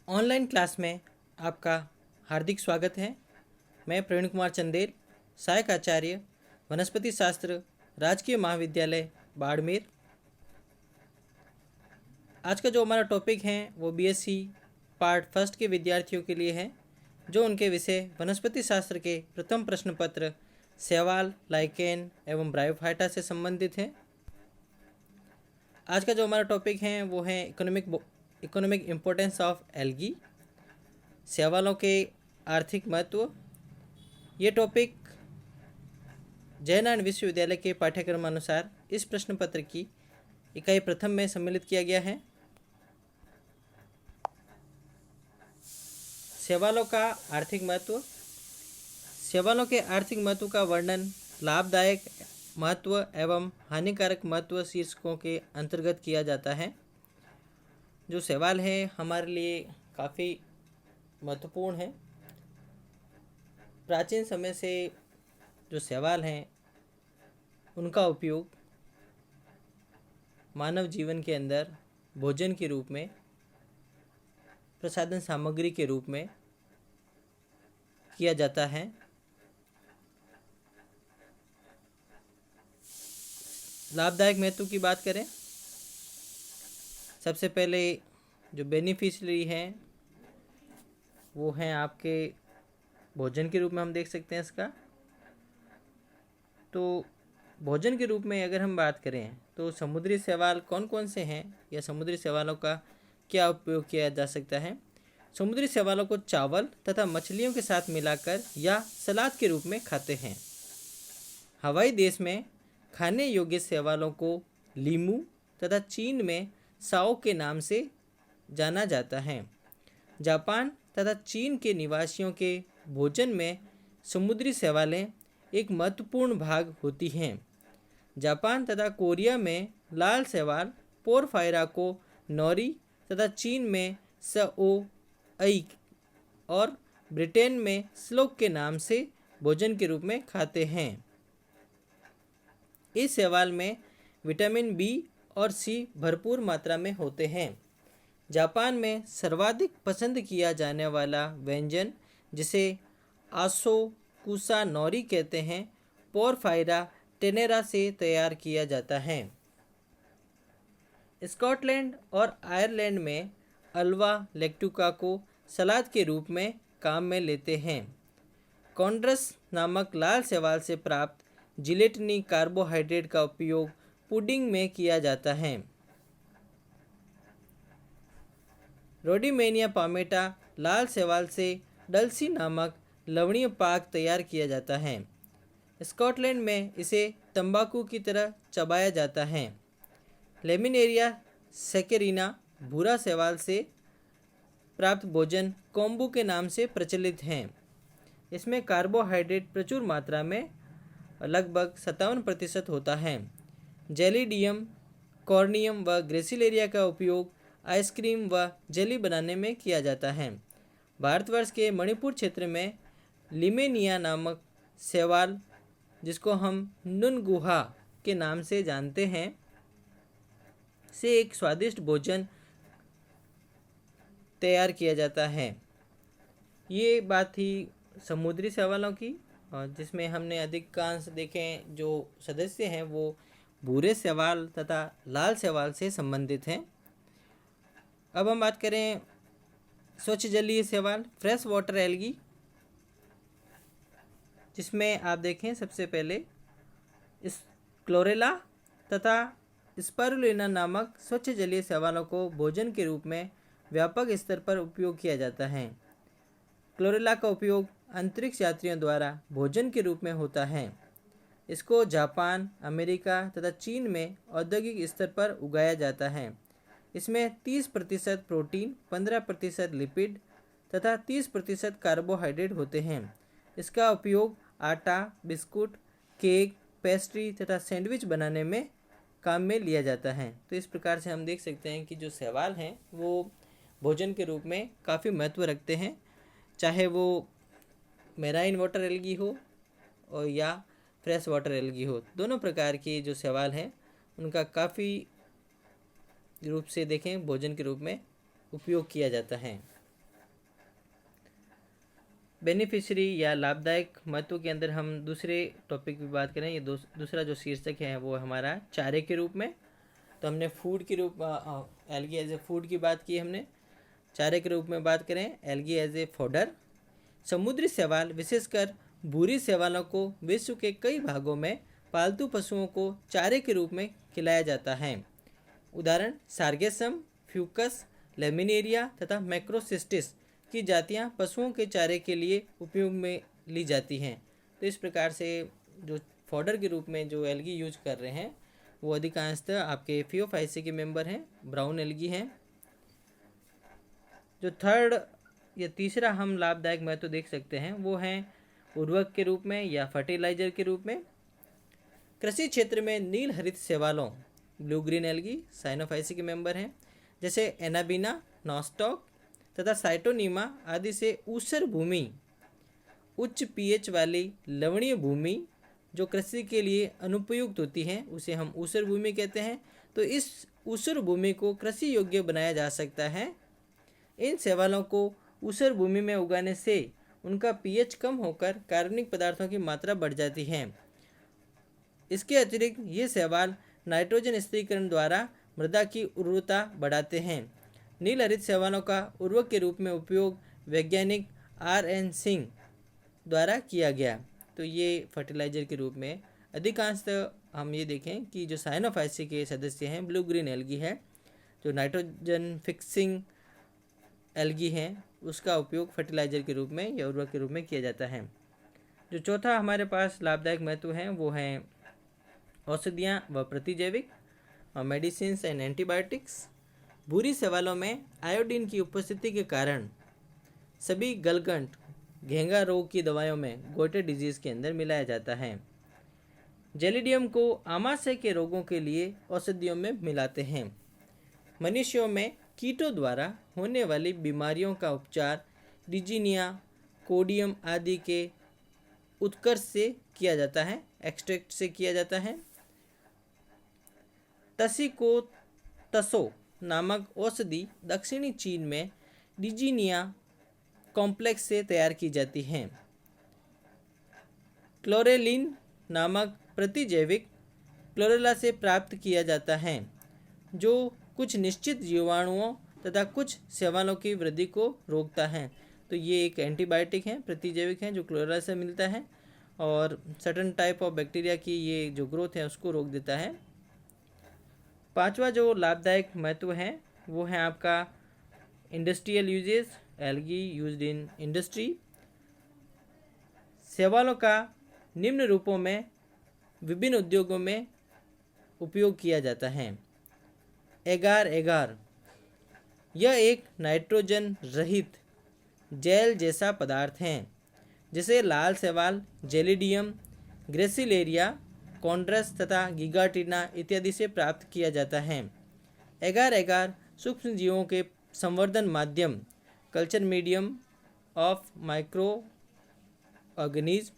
Online class में आपका हार्दिक स्वागत है। मैं प्रवीण कुमार चंदेल, सहायक आचार्य वनस्पति शास्त्र, राजकीय महाविद्यालय बाड़मेर। आज का जो हमारा टॉपिक है वो बीएससी पार्ट फर्स्ट के विद्यार्थियों के लिए है, जो उनके विषय वनस्पति शास्त्र के प्रथम प्रश्न पत्र शैवाल, लाइकेन एवं ब्रायोफाइटा से संबंधित है। आज का जो हमारा टॉपिक है वो है इकोनॉमिक इम्पोर्टेंस ऑफ एल्गी, शैवालों के आर्थिक महत्व। ये टॉपिक जयनारायण विश्वविद्यालय के पाठ्यक्रम अनुसार इस प्रश्न पत्र की इकाई प्रथम में सम्मिलित किया गया है। शैवालों का आर्थिक महत्व। शैवालों के आर्थिक महत्व का वर्णन लाभदायक महत्व एवं हानिकारक महत्व शीर्षकों के अंतर्गत किया जाता है। जो शैवाल है हमारे लिए काफ़ी महत्वपूर्ण है। प्राचीन समय से जो शैवाल हैं उनका उपयोग मानव जीवन के अंदर भोजन के रूप में, प्रसाधन सामग्री के रूप में किया जाता है। लाभदायक महत्व की बात करें, सबसे पहले जो बेनिफिशियरी हैं वो हैं आपके भोजन के रूप में हम देख सकते हैं इसका। तो भोजन के रूप में अगर हम बात करें तो समुद्री शैवाल कौन कौन से हैं या समुद्री शैवालों का क्या उपयोग किया जा सकता है। समुद्री शैवालों को चावल तथा मछलियों के साथ मिलाकर या सलाद के रूप में खाते हैं। हवाई देश में खाने योग्य शैवालों को लीमू तथा चीन में साओ के नाम से जाना जाता है। जापान तथा चीन के निवासियों के भोजन में समुद्री शैवालें एक महत्वपूर्ण भाग होती हैं। जापान तथा कोरिया में लाल शैवाल पोरफायरा को नोरी तथा चीन में सओई और ब्रिटेन में स्लोक के नाम से भोजन के रूप में खाते हैं। इस शैवाल में विटामिन बी और सी भरपूर मात्रा में होते हैं। जापान में सर्वाधिक पसंद किया जाने वाला व्यंजन जिसे आसोकुसा नोरी कहते हैं, पोरफायरा टेनेरा से तैयार किया जाता है। स्कॉटलैंड और आयरलैंड में अल्वा लेक्टुका को सलाद के रूप में काम में लेते हैं। कॉन्ड्रस नामक लाल शैवाल से प्राप्त जिलेटिनी कार्बोहाइड्रेट का उपयोग पुडिंग में किया जाता है। रोडीमेनिया पामेटा लाल शैवाल से डल्सी नामक लवणीय पाक तैयार किया जाता है। स्कॉटलैंड में इसे तंबाकू की तरह चबाया जाता है। लेमिनेरिया सेकेरिना भूरा शैवाल से प्राप्त भोजन कोम्बू के नाम से प्रचलित हैं। इसमें कार्बोहाइड्रेट प्रचुर मात्रा में लगभग 57% होता है। जेलिडियम, कॉर्नियम व ग्रेसिलेरिया का उपयोग आइसक्रीम व जेली बनाने में किया जाता है। भारतवर्ष के मणिपुर क्षेत्र में लिमेनिया नामक शैवाल, जिसको हम नुनगुहा के नाम से जानते हैं, से एक स्वादिष्ट भोजन तैयार किया जाता है। ये बात थी समुद्री शैवालों की, और जिसमें हमने अधिकांश देखें जो सदस्य हैं वो भूरे शैवाल तथा लाल शैवाल से संबंधित हैं। अब हम बात करें स्वच्छ जलीय शैवाल, फ्रेश वाटर एल्गी, जिसमें आप देखें सबसे पहले इस क्लोरेला तथा स्पारुलिना नामक स्वच्छ जलीय शैवालों को भोजन के रूप में व्यापक स्तर पर उपयोग किया जाता है। क्लोरेला का उपयोग अंतरिक्ष यात्रियों द्वारा भोजन के रूप में होता है। इसको जापान, अमेरिका तथा चीन में औद्योगिक स्तर पर उगाया जाता है। इसमें 30% प्रोटीन, 15% लिपिड तथा 30% कार्बोहाइड्रेट होते हैं। इसका उपयोग आटा, बिस्कुट, केक, पेस्ट्री तथा सैंडविच बनाने में काम में लिया जाता है। तो इस प्रकार से हम देख सकते हैं कि जो शैवाल हैं वो भोजन के रूप में काफ़ी महत्व रखते हैं, चाहे वो मेराइन वाटर एल्गी हो और या फ्रेश वाटर एल्गी हो। दोनों प्रकार के जो शैवाल हैं उनका काफ़ी रूप से देखें भोजन के रूप में उपयोग किया जाता है। बेनिफिशियरी या लाभदायक महत्व के अंदर हम दूसरे टॉपिक की बात करें। ये दूसरा जो शीर्षक है वो हमारा चारे के रूप में। तो हमने फूड के रूप एल्गी एज ए फूड की बात की हमने। चारे के रूप में बात करें एल्गी एज ए फोडर। समुद्री शैवाल विशेषकर भूरी शैवालों को विश्व के कई भागों में पालतू पशुओं को चारे के रूप में खिलाया जाता है। उदाहरण सार्गेसम, फ्यूकस, लेमिनेरिया तथा मैक्रोसिस्टिस की जातियां पशुओं के चारे के लिए उपयोग में ली जाती हैं। तो इस प्रकार से जो फॉडर के रूप में जो एल्गी यूज कर रहे हैं वो अधिकांशतः आपके फियोफाइसी के मेंबर हैं, ब्राउन एल्गी हैं। जो थर्ड या तीसरा हम लाभदायक महत्व देख सकते हैं वो हैं उर्वरक के रूप में या फर्टिलाइजर के रूप में। कृषि क्षेत्र में नील हरित शैवालों ब्लू ग्रीन एल्गी साइनोफाइसी के मेंबर हैं, जैसे एनाबीना, नॉस्टॉक तथा साइटोनीमा आदि से ऊसर भूमि, उच्च पीएच वाली लवणीय भूमि जो कृषि के लिए अनुपयुक्त होती है उसे हम ऊसर भूमि कहते हैं। तो इस ऊसर भूमि को कृषि योग्य बनाया जा सकता है। इन शैवालों को ऊसर भूमि में उगाने से उनका पीएच कम होकर कार्बनिक पदार्थों की मात्रा बढ़ जाती है। इसके अतिरिक्त ये शैवाल नाइट्रोजन स्थिरीकरण द्वारा मृदा की उर्वरता बढ़ाते हैं। नील हरित शैवालों का उर्वरक के रूप में उपयोग वैज्ञानिक R.N. सिंह द्वारा किया गया। तो ये फर्टिलाइजर के रूप में अधिकांशतः हम ये देखें कि जो साइनोफाइसी के सदस्य हैं ब्लू ग्रीन एल्गी है, जो नाइट्रोजन फिक्सिंग एल्गी हैं, उसका उपयोग फर्टिलाइजर के रूप में या उर्वरक के रूप में किया जाता है। जो चौथा हमारे पास लाभदायक महत्व हैं वो हैं औषधियाँ व प्रतिजैविक, मेडिसिन एंड एंटीबायोटिक्स। भूरी शैवालों में आयोडीन की उपस्थिति के कारण सभी गलगंट घेंगा रोग की दवाइयों में गोटे डिजीज के अंदर मिलाया जाता है। जेलिडियम को आमाशय के रोगों के लिए औषधियों में मिलाते हैं। मनुष्यों में कीटों द्वारा होने वाली बीमारियों का उपचार डिजीनिया, कोडियम आदि के उत्कर्ष से किया जाता है, एक्सट्रैक्ट से किया जाता है। तसिकोतसो नामक औषधि दक्षिणी चीन में डिजीनिया कॉम्प्लेक्स से तैयार की जाती हैं। क्लोरेलिन नामक प्रतिजैविक क्लोरेला से प्राप्त किया जाता है, जो कुछ निश्चित जीवाणुओं तथा कुछ शैवालों की वृद्धि को रोकता है। तो ये एक एंटीबायोटिक है, प्रतिजैविक है जो क्लोरेला से मिलता है और सर्टन टाइप ऑफ बैक्टीरिया की ये जो ग्रोथ है उसको रोक देता है। पांचवा जो लाभदायक महत्व है वो है आपका industrial uses, algae used in industry. शैवालों का निम्न रूपों में विभिन्न उद्योगों में उपयोग किया जाता है। एगार एगार यह एक नाइट्रोजन रहित जेल जैसा पदार्थ है जिसे लाल शैवाल, जेलिडियम, ग्रेसिलेरिया, कॉन्ड्रस तथा गिगाटिना इत्यादि से प्राप्त किया जाता है। एगार एगार सूक्ष्म जीवों के संवर्धन माध्यम, culture medium of micro organism,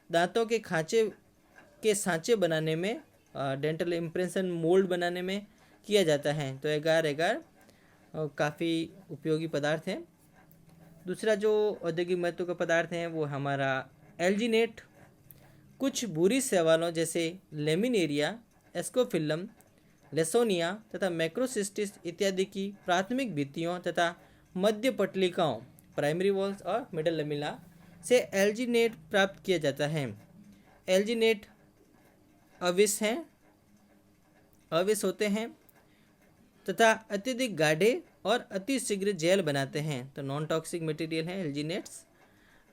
दांतों के सांचे बनाने में, डेंटल इम्प्रेशन मोल्ड बनाने में किया जाता है। तो एगार एगार काफ़ी उपयोगी पदार्थ है। दूसरा जो औद्योगिक महत्व का पदार्थ है वो हमारा एल्जीनेट। कुछ भूरी शैवालों जैसे लेमिनेरिया, एस्कोफिलम, लेसोनिया तथा मैक्रोसिस्टिस इत्यादि की प्राथमिक भित्तियों तथा मध्य पटलिकाओं, प्राइमरी वॉल्स और मिडल लेमिला से एल्जीनेट प्राप्त किया जाता है। एल्जीनेट अविश होते हैं तथा अत्यधिक गाढ़े और अति शीघ्र जेल बनाते हैं। तो नॉन टॉक्सिक मटेरियल है एल्जीनेट्स।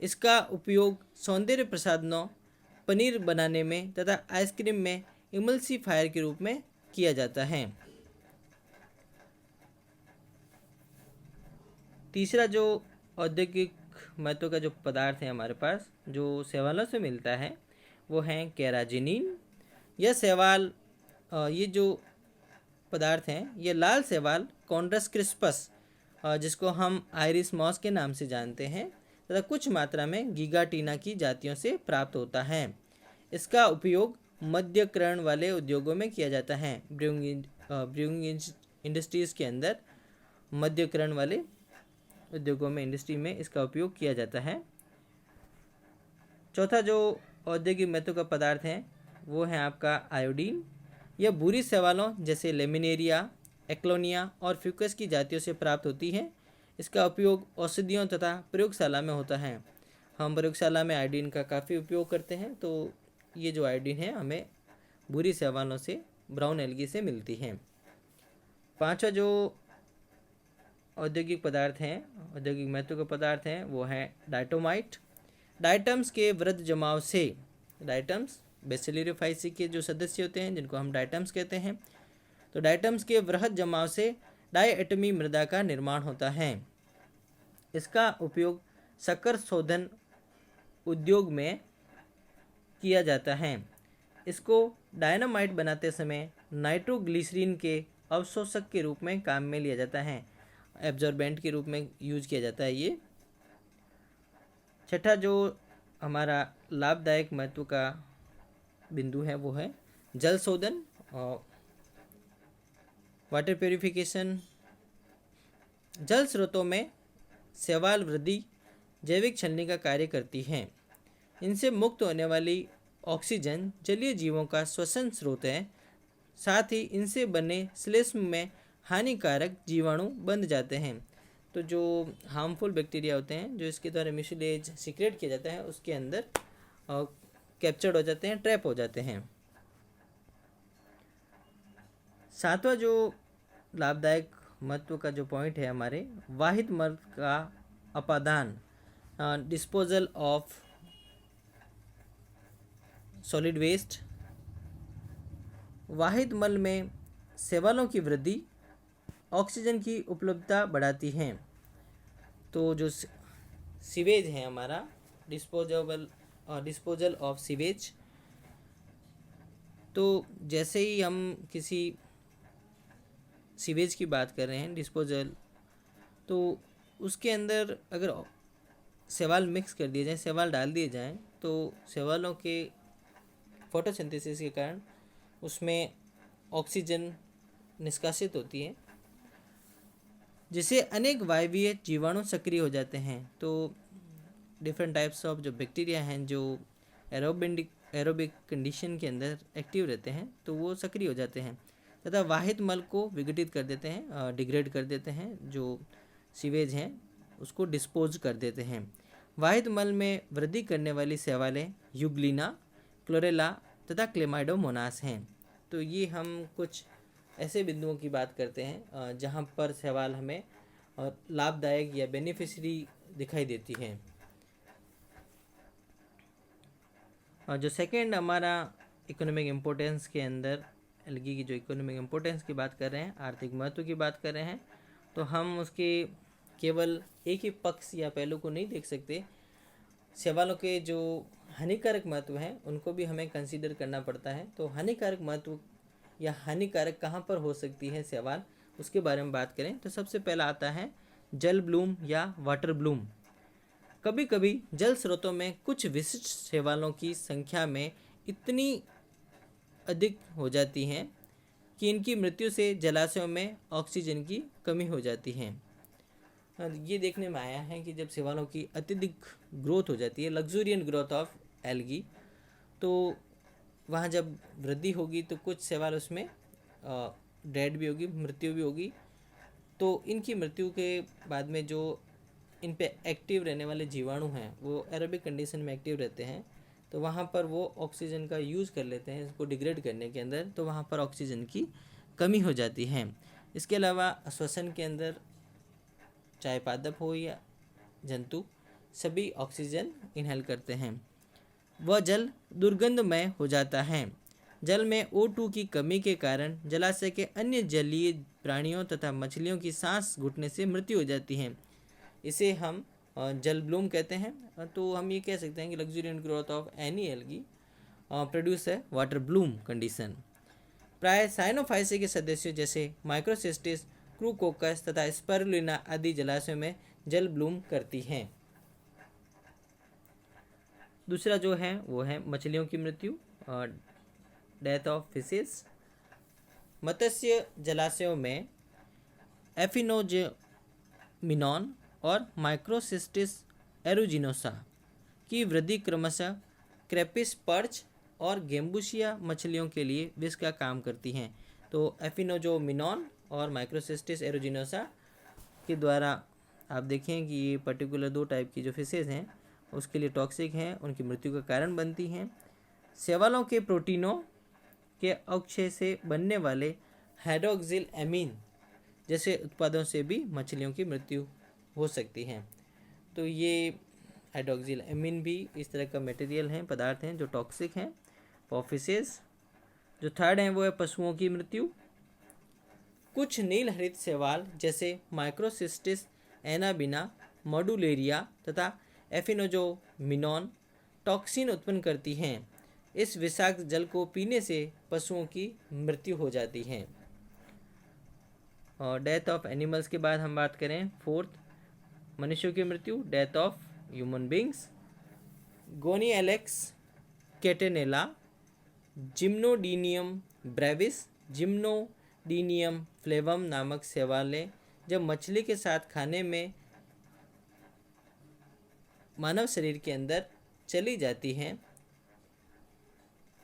इसका उपयोग सौंदर्य प्रसाधनों, पनीर बनाने में तथा आइसक्रीम में इमल्सीफायर के रूप में किया जाता है। तीसरा जो औद्योगिक महत्व का जो पदार्थ है हमारे पास जो शैवालों से मिलता है वो है केराजिनिन। यह शैवाल ये जो पदार्थ हैं ये लाल शैवाल कॉन्ड्रस क्रिस्पस जिसको हम आयरिस मॉस के नाम से जानते हैं तथा कुछ मात्रा में गिगाटीना की जातियों से प्राप्त होता है। इसका उपयोग मध्यकरण वाले उद्योगों में किया जाता है। ब्रूइंग इंडस्ट्रीज़ के अंदर मध्यकरण वाले उद्योगों में, इंडस्ट्री में इसका उपयोग किया जाता है। चौथा जो औद्योगिक महत्व का पदार्थ है वो है आपका आयोडीन। यह बुरी शैवालों जैसे लेमिनेरिया, एक्लोनिया और फ्यूकस की जातियों से प्राप्त होती है। इसका उपयोग औषधियों तथा प्रयोगशाला में होता है। हम प्रयोगशाला में आयोडीन का काफ़ी उपयोग करते हैं। तो ये जो आयोडीन है हमें बुरी शैवालों से, ब्राउन एल्गी से मिलती है। पांचवा जो औद्योगिक पदार्थ हैं, औद्योगिक महत्व के पदार्थ हैं, वो है डायटोमाइट। डायटम्स के वृहद जमाव से, डायटम्स बेसिलरियोफाइसी के जो सदस्य होते हैं जिनको हम डायटम्स कहते हैं, तो डायटम्स के वृहद जमाव से डायएटमी मृदा का निर्माण होता है। इसका उपयोग शक्कर शोधन उद्योग में किया जाता है। इसको डायनामाइट बनाते समय नाइट्रोग्लिसरीन के अवशोषक के रूप में काम में लिया जाता है, एब्जॉर्बेंट के रूप में यूज किया जाता है ये। छठा जो हमारा लाभदायक महत्व का बिंदु है वो है जल शोधन और वाटर प्योरिफिकेशन। जल स्रोतों में शैवाल वृद्धि जैविक छलनी का कार्य करती है। इनसे मुक्त होने वाली ऑक्सीजन जलीय जीवों का श्वसन स्रोत है। साथ ही इनसे बने श्लेष्म में हानिकारक जीवाणु बंध जाते हैं। तो जो हार्मफुल बैक्टीरिया होते हैं जो इसके द्वारा म्यूसिलेज सीक्रेट किया जाता है उसके अंदर कैप्चर्ड हो जाते हैं, ट्रैप हो जाते हैं। सातवां जो लाभदायक महत्व का जो पॉइंट है हमारे वाहित मल का अपादान, डिस्पोजल ऑफ सॉलिड वेस्ट। वाहित मल में शैवालों की वृद्धि ऑक्सीजन की उपलब्धता बढ़ाती है। तो जो सीवेज है हमारा, डिस्पोजल ऑफ सीवेज, तो जैसे ही हम किसी सीवेज की बात कर रहे हैं डिस्पोजल, तो उसके अंदर अगर शैवाल मिक्स कर दिए जाएँ, शैवाल डाल दिए जाएँ, तो शैवालों के फोटोसिंथेसिस के कारण उसमें ऑक्सीजन निष्कासित होती है, जिससे अनेक वायवीय जीवाणु सक्रिय हो जाते हैं। तो डिफरेंट टाइप्स ऑफ जो बैक्टीरिया हैं जो एरोबिक कंडीशन के अंदर एक्टिव रहते हैं तो वो सक्रिय हो जाते हैं तथा वाहित मल को विघटित कर देते हैं, डिग्रेड कर देते हैं, जो सीवेज हैं उसको डिस्पोज कर देते हैं। वाहित मल में वृद्धि करने वाली शैवालें यूग्लिना, क्लोरेला तथा क्लेमाइडोमोनास हैं। तो ये हम कुछ ऐसे बिंदुओं की बात करते हैं जहाँ पर शैवाल हमें लाभदायक या बेनिफिशियरी दिखाई देती है। और जो सेकेंड हमारा इकोनॉमिक इम्पोर्टेंस के अंदर एल्गी की जो इकोनॉमिक इम्पोर्टेंस की बात कर रहे हैं, आर्थिक महत्व की बात कर रहे हैं, तो हम उसके केवल एक ही पक्ष या पहलू को नहीं देख सकते। शैवालों के जो हानिकारक महत्व हैं उनको भी हमें कंसीडर करना पड़ता है। तो हानिकारक महत्व या हानिकारक कहाँ पर हो सकती है शैवाल, उसके बारे में बात करें तो सबसे पहला आता है जल ब्लूम या वाटर ब्लूम। कभी कभी जल स्रोतों में कुछ विशिष्ट शैवालों की संख्या में इतनी अधिक हो जाती हैं कि इनकी मृत्यु से जलाशयों में ऑक्सीजन की कमी हो जाती है। ये देखने में आया है कि जब शैवालों की अत्यधिक ग्रोथ हो जाती है, लग्जूरियंट ग्रोथ ऑफ एल्गी, तो वहाँ जब वृद्धि होगी तो कुछ शैवाल उसमें डेड भी होगी, मृत्यु भी होगी। तो इनकी मृत्यु के बाद में जो इन पे एक्टिव रहने वाले जीवाणु हैं वो एरोबिक कंडीशन में एक्टिव रहते हैं, तो वहाँ पर वो ऑक्सीजन का यूज़ कर लेते हैं इसको डिग्रेड करने के अंदर, तो वहाँ पर ऑक्सीजन की कमी हो जाती है। इसके अलावा श्वसन के अंदर चाहे पादप हो या जंतु सभी ऑक्सीजन इनहेल करते हैं। वह जल दुर्गंधमय हो जाता है। जल में O2 की कमी के कारण जलाशय के अन्य जलीय प्राणियों तथा मछलियों की सांस घुटने से मृत्यु हो जाती है। इसे हम जल ब्लूम कहते हैं। तो हम ये कह सकते हैं कि luxuriant growth of any algae produce है वाटर ब्लूम कंडीशन। प्राय साइनोफाइसी के सदस्यों जैसे माइक्रोसिस्टिस, क्रूकोकस तथा स्पाइरुलिना आदि जलाशयों में जल ब्लूम करती हैं। दूसरा जो है वो है मछलियों की मृत्यु, डेथ ऑफ फिशेस। मत्स्य जलाशयों में एफिनोजेमिनॉन और माइक्रोसिस्टिस एरुजिनोसा की वृद्धि क्रमशः क्रैपिस पर्च और गेम्बुसिया मछलियों के लिए विष का काम करती हैं। तो एफिनोजोमिनॉन और माइक्रोसिस्टिस एरोजिनोसा के द्वारा आप देखें कि ये पर्टिकुलर 2 टाइप की जो फिशेज हैं उसके लिए टॉक्सिक हैं, उनकी मृत्यु का कारण बनती हैं। शैवालों के प्रोटीनों के अवक्षय से बनने वाले हाइड्रोक्सिल एमीन जैसे उत्पादों से भी मछलियों की मृत्यु हो सकती है। तो ये हाइड्रोक्सिल एमीन भी इस तरह का मटेरियल हैं, पदार्थ हैं जो टॉक्सिक हैं फॉर फिशेज। जो थर्ड है वो है पशुओं की मृत्यु। कुछ नील हरित शैवाल जैसे माइक्रोसिस्टिस एनाबिना, मॉडुलेरिया तथा एफिनोजोमिनॉन टॉक्सिन उत्पन्न करती हैं। इस विषाक्त जल को पीने से पशुओं की मृत्यु हो जाती है। और डेथ ऑफ एनिमल्स के बाद हम बात करें, फोर्थ मनुष्यों की मृत्यु, death of human beings. Gonyaulax catenella, Gymnodinium brevis, Gymnodinium flavum नामक शैवालें जब मछली के साथ खाने में मानव शरीर के अंदर चली जाती हैं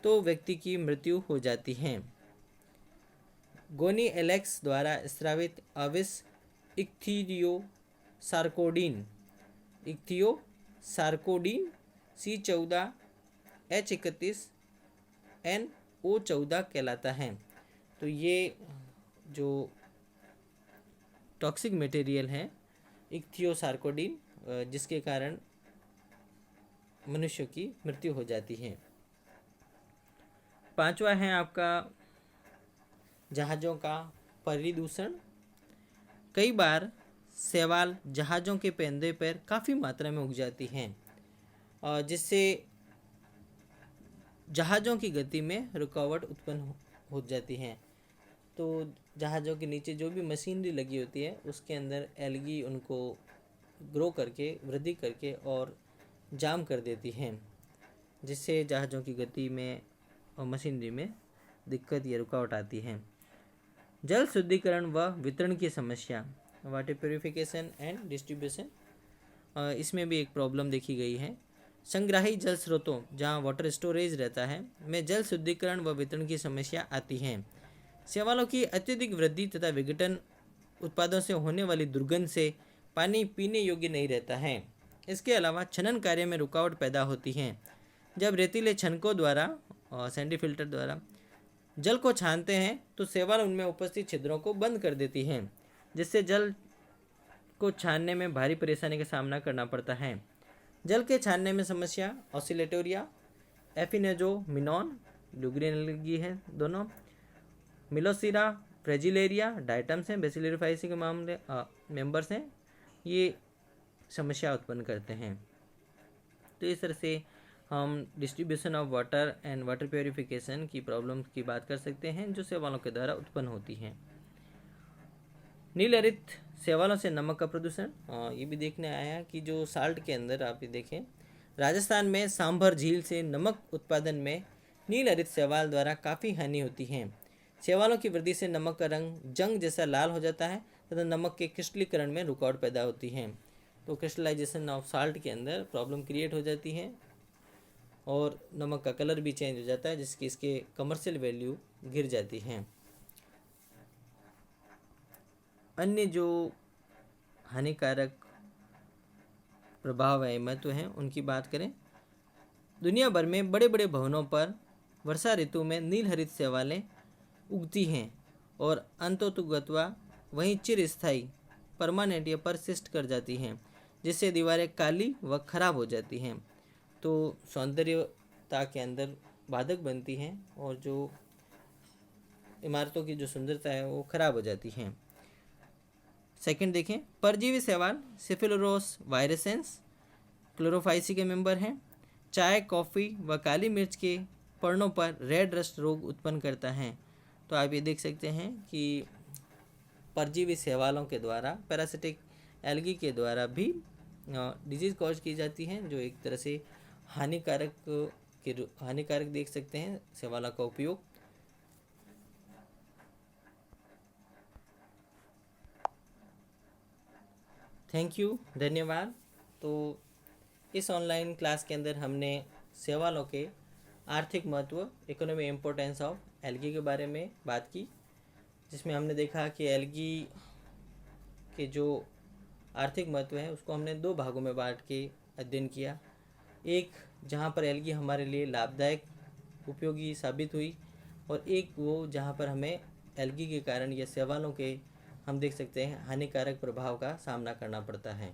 तो व्यक्ति की मृत्यु हो जाती है। गोनिएलेक्स द्वारा स्रावित अविष इक्थियोसार्कोडीन C14, H31, NO14 कहलाता है। तो ये जो टॉक्सिक मटेरियल है इक्थियोसार्कोडीन, जिसके कारण मनुष्य की मृत्यु हो जाती है। पांचवा है आपका जहाज़ों का परिदूषण। कई बार शैवाल जहाज़ों के पेंदे पर काफ़ी मात्रा में उग जाती हैं और जिससे जहाज़ों की गति में रुकावट उत्पन्न हो जाती है। तो जहाज़ों के नीचे जो भी मशीनरी लगी होती है उसके अंदर एल्गी उनको ग्रो करके, वृद्धि करके और जाम कर देती हैं, जिससे जहाज़ों की गति में और मशीनरी में दिक्कत या रुकावट आती है। जल शुद्धिकरण व वितरण की समस्या, वाटर प्योरिफिकेशन एंड डिस्ट्रीब्यूशन, इसमें भी एक प्रॉब्लम देखी गई है। संग्राही जल स्रोतों जहाँ वाटर स्टोरेज रहता है में जल शुद्धिकरण व वितरण की समस्या आती है। शैवालों की अत्यधिक वृद्धि तथा विघटन उत्पादों से होने वाली दुर्गंध से पानी पीने योग्य नहीं रहता है। इसके अलावा छनन कार्य में रुकावट पैदा होती है। जब रेतीले छनकों द्वारा और सैंडी फिल्टर द्वारा जल को छानते हैं तो शैवाल उनमें उपस्थित छिद्रों को बंद कर देती हैं, जिससे जल को छानने में भारी परेशानी का सामना करना पड़ता है। जल के छानने में समस्या ऑसिलेटोरिया, एफिनोजोमिनॉन, ल्यूग्रिन है दोनों, मिलोसिरा, फ्रेजिलेरिया, डायटम्स हैं, बेसिलरिफाइसी के मामले मेंबर्स हैं, ये समस्या उत्पन्न करते हैं। तो इस तरह से हम distribution of water and water purification की प्रॉब्लम की बात कर सकते हैं जो शैवालों के द्वारा उत्पन्न होती हैं। नील हरित शैवालों से नमक का प्रदूषण, ये भी देखने आया कि जो साल्ट के अंदर आप ये देखें, राजस्थान में सांभर झील से नमक उत्पादन में नील हरित शैवाल द्वारा काफ़ी हानि होती है। शैवालों की वृद्धि से नमक का रंग जंग जैसा लाल हो जाता है तथा नमक के क्रिस्टलीकरण में रुकावट पैदा होती है। तो क्रिस्टलाइजेशन ऑफ साल्ट के अंदर प्रॉब्लम क्रिएट हो जाती है और नमक का कलर भी चेंज हो जाता है, जिसकी इसके कमर्शियल वैल्यू गिर जाती है। अन्य जो हानिकारक प्रभाव है, महत्व हैं, उनकी बात करें। दुनिया भर में बड़े बड़े भवनों पर वर्षा ऋतु में नील हरित शैवालें उगती हैं और अंततोगत्वा वहीं चिरस्थायी परमानेंट या परसिस्ट कर जाती हैं, जिससे दीवारें काली व खराब हो जाती हैं। तो सौंदर्यता के अंदर बाधक बनती हैं और जो इमारतों की जो सुंदरता है वो खराब हो जाती हैं। सेकंड देखें, परजीवी शैवाल सिफिलोरोस वायरेसेंस क्लोरोफाइसी के मेंबर हैं। चाय, कॉफ़ी व काली मिर्च के पर्णों पर रेड रस्ट रोग उत्पन्न करता है। तो आप ये देख सकते हैं कि परजीवी शैवालों के द्वारा, पैरासिटिक एल्गी के द्वारा भी डिजीज़ कॉज की जाती हैं, जो एक तरह से हानिकारक देख सकते हैं शैवालों का उपयोग। थैंक यू, धन्यवाद। तो इस ऑनलाइन क्लास के अंदर हमने शैवालों के आर्थिक महत्व, इकोनॉमी इम्पोर्टेंस ऑफ एल्गी के बारे में बात की, जिसमें हमने देखा कि एल्गी के जो आर्थिक महत्व है उसको हमने दो भागों में बांट के अध्ययन किया। एक जहाँ पर एल्गी हमारे लिए लाभदायक उपयोगी साबित हुई, और एक वो जहाँ पर हमें एल्गी के कारण या शैवालों के हम देख सकते हैं हानिकारक प्रभाव का सामना करना पड़ता है।